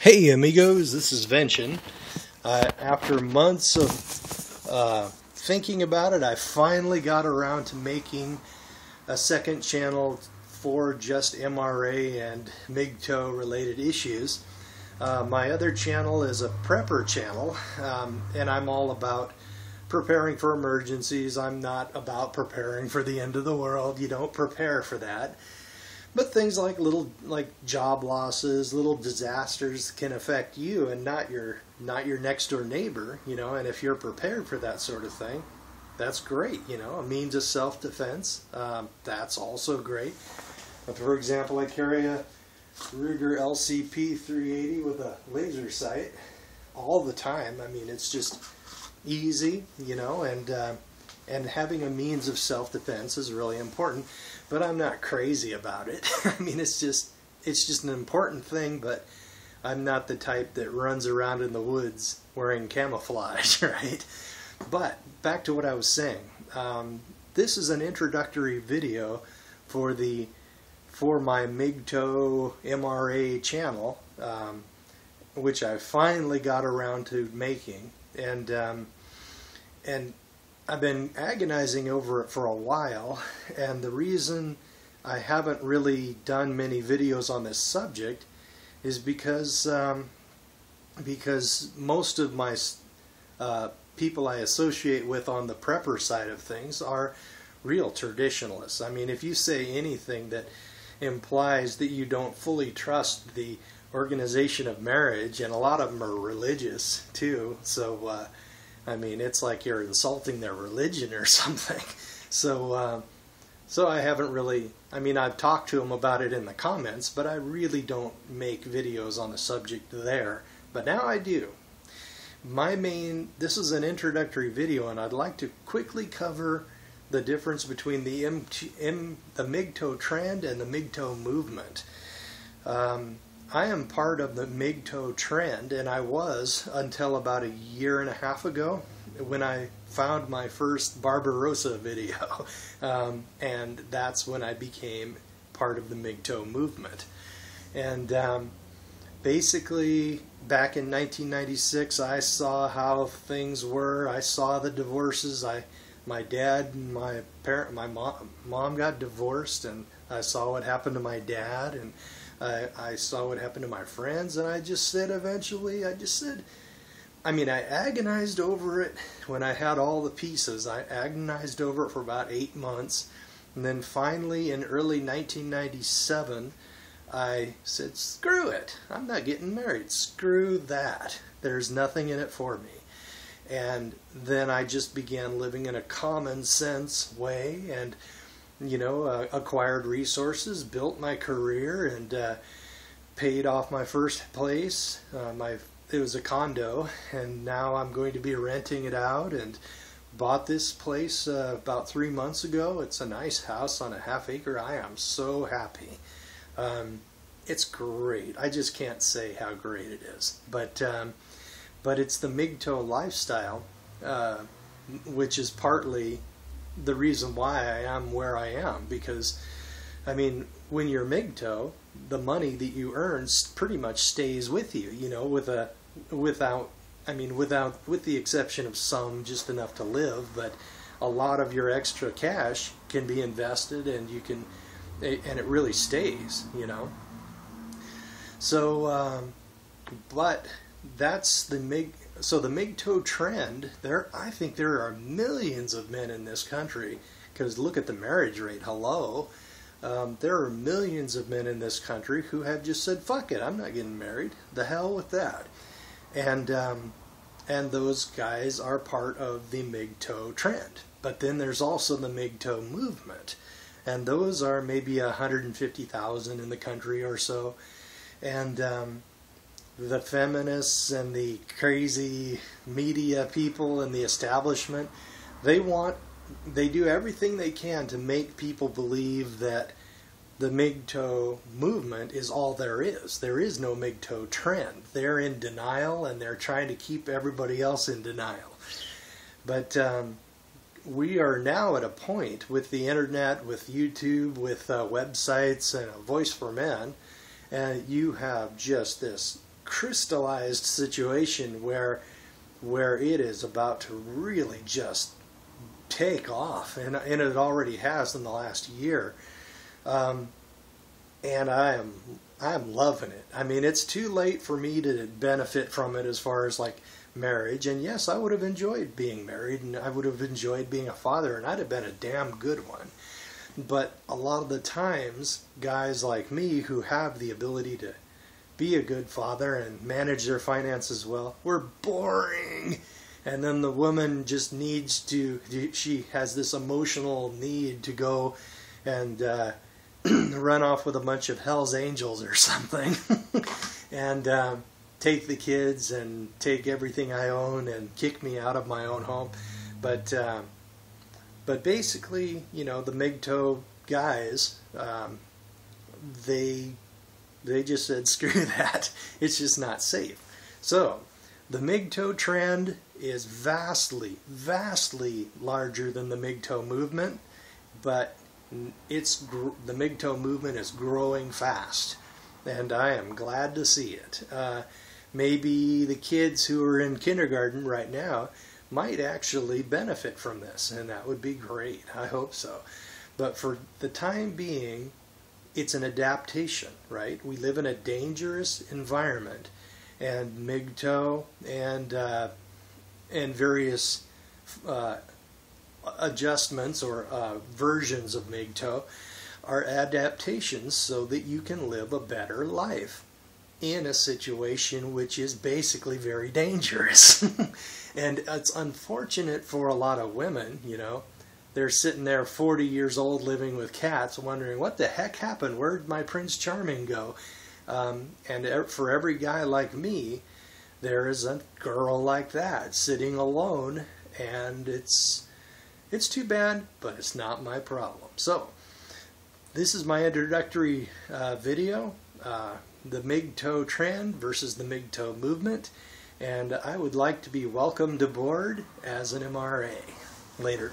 Hey amigos, this is Vention. After months of thinking about it, I finally got around to making a second channel for just MRA and MGTOW related issues. My other channel is a prepper channel, and I'm all about preparing for emergencies. I'm not about preparing for the end of the world. You don't prepare for that. But things like job losses, little disasters can affect you and not your next door neighbor, and if you're prepared for that sort of thing, that's great, a means of self-defense, that's also great. For example, I carry a Ruger LCP 380 with a laser sight all the time. I mean, it's just easy, and having a means of self-defense is really important, but I'm not crazy about it. I mean, it's just an important thing, but I'm not the type that runs around in the woods wearing camouflage, right? But back to what I was saying. This is an introductory video for my MGTOW MRA channel, which I finally got around to making, and I've been agonizing over it for a while, and the reason I haven't really done many videos on this subject is because most of my people I associate with on the prepper side of things are real traditionalists. I mean, if you say anything that implies that you don't fully trust the organization of marriage, and a lot of them are religious too, so I mean, it's like you're insulting their religion or something. So I haven't really, I mean, I've talked to them about it in the comments, but I really don't make videos on the subject there. But now I do. This is an introductory video, and I'd like to quickly cover the difference between the MGTOW trend and the MGTOW movement. I am part of the MGTOW trend, and I was until about a year and a half ago when I found my first Barbarossa video, and that's when I became part of the MGTOW movement. And basically, back in 1996, I saw how things were. I saw the divorces. My dad and my mom got divorced, and I saw what happened to my dad, and I saw what happened to my friends, and I just said, I mean, I agonized over it when I had all the pieces. I agonized over it for about 8 months, and then finally in early 1997, I said, screw it, I'm not getting married, screw that, there's nothing in it for me. And then I just began living in a common sense way, and acquired resources, built my career, and paid off my first place. It was a condo, and now I'm going to be renting it out, and bought this place about 3 months ago. It's a nice house on a half-acre. I am so happy. It's great. I just can't say how great it is. But it's the MGTOW lifestyle, which is partly the reason why I am where I am, because I mean, when you're MGTOW, the money that you earn pretty much stays with you, with the exception of some just enough to live, but a lot of your extra cash can be invested, and and it really stays, So, but that's the MGTOW trend. I think there are millions of men in this country, because look at the marriage rate. Hello, there are millions of men in this country who have just said, "Fuck it, I'm not getting married. The hell with that." And those guys are part of the MGTOW trend. But then there's also the MGTOW movement, and those are maybe 150,000 in the country or so, and the feminists and the crazy media people and the establishment, they do everything they can to make people believe that the MGTOW movement is all there is. There is no MGTOW trend. They're in denial, and they're trying to keep everybody else in denial. But we are now at a point with the internet, with YouTube, with websites, and a Voice for Men, and you have just this crystallized situation where it is about to really just take off, and it already has in the last year. And I'm loving it. I mean, it's too late for me to benefit from it as far as like marriage. And yes, I would have enjoyed being married, and I would have enjoyed being a father, and I'd have been a damn good one. But a lot of the times, guys like me who have the ability to be a good father and manage their finances well, we're boring. And then the woman just needs to, she has this emotional need to go and run off with a bunch of Hell's Angels or something and take the kids and take everything I own and kick me out of my own home. But basically, you know, the MGTOW guys, they just said, screw that. It's just not safe. So the MGTOW trend is vastly, vastly larger than the MGTOW movement, but the MGTOW movement is growing fast, and I am glad to see it. Maybe the kids who are in kindergarten right now might actually benefit from this, and that would be great. I hope so. But for the time being, it's an adaptation, right? We live in a dangerous environment, and MGTOW and various adjustments or versions of MGTOW are adaptations so that you can live a better life in a situation which is basically very dangerous. And it's unfortunate for a lot of women, you know. They're sitting there 40 years old living with cats wondering, what the heck happened? Where'd my Prince Charming go? And for every guy like me, there is a girl like that sitting alone, and it's too bad, but it's not my problem. So, this is my introductory video, the MGTOW trend versus the MGTOW movement, and I would like to be welcomed aboard as an MRA. Later.